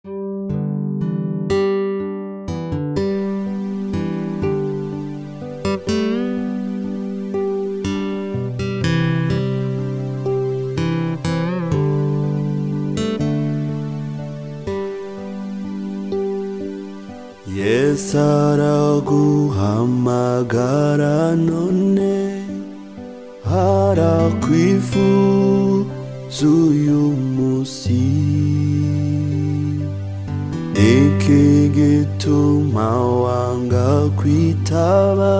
Yesu araguhamagara none arakwifuza uyu munsi. Niki gituma wanga kwitaba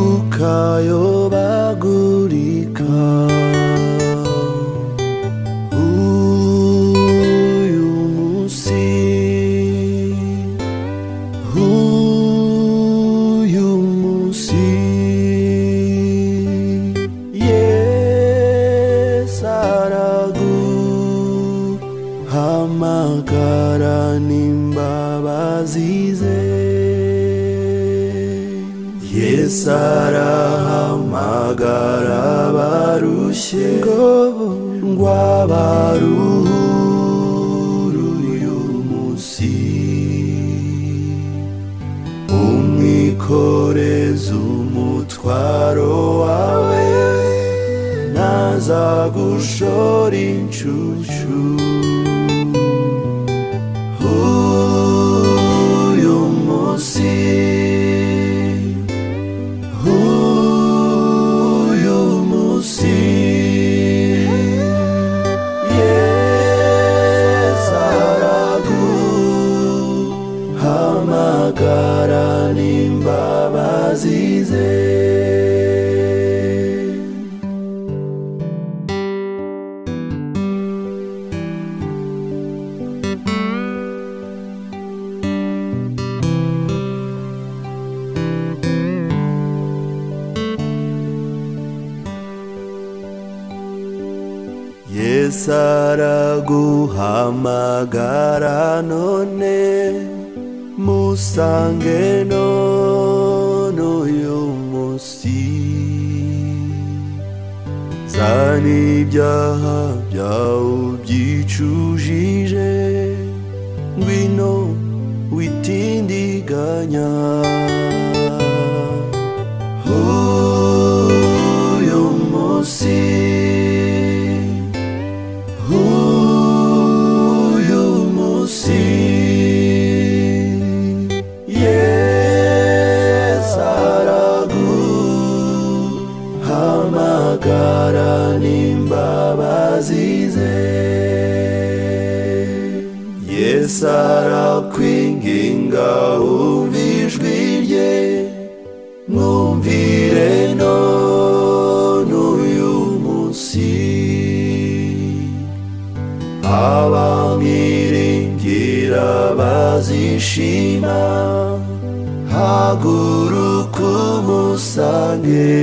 ukayobagurika? Hamagara n'imbabazi ze. Yesu arahamagara abarushye ngo abaruhure uyu munsi. Umwikoreze umutwaro wawe, ntazagushora inshucu. Hamagara n'imbabazi ze. Yesu araguhamagara none, musange none uyu munsi. Zana ibyaha byawe ubyicujije, ngwino witindiganya. Uyu munsi, uyu munsi, Yesu araguhamagara n'imbabazi ze. Yesu arakwinginga umva ijwi rye, mwumvire none uyu munsi. Abamwiringira bazishima, haguruka umusange.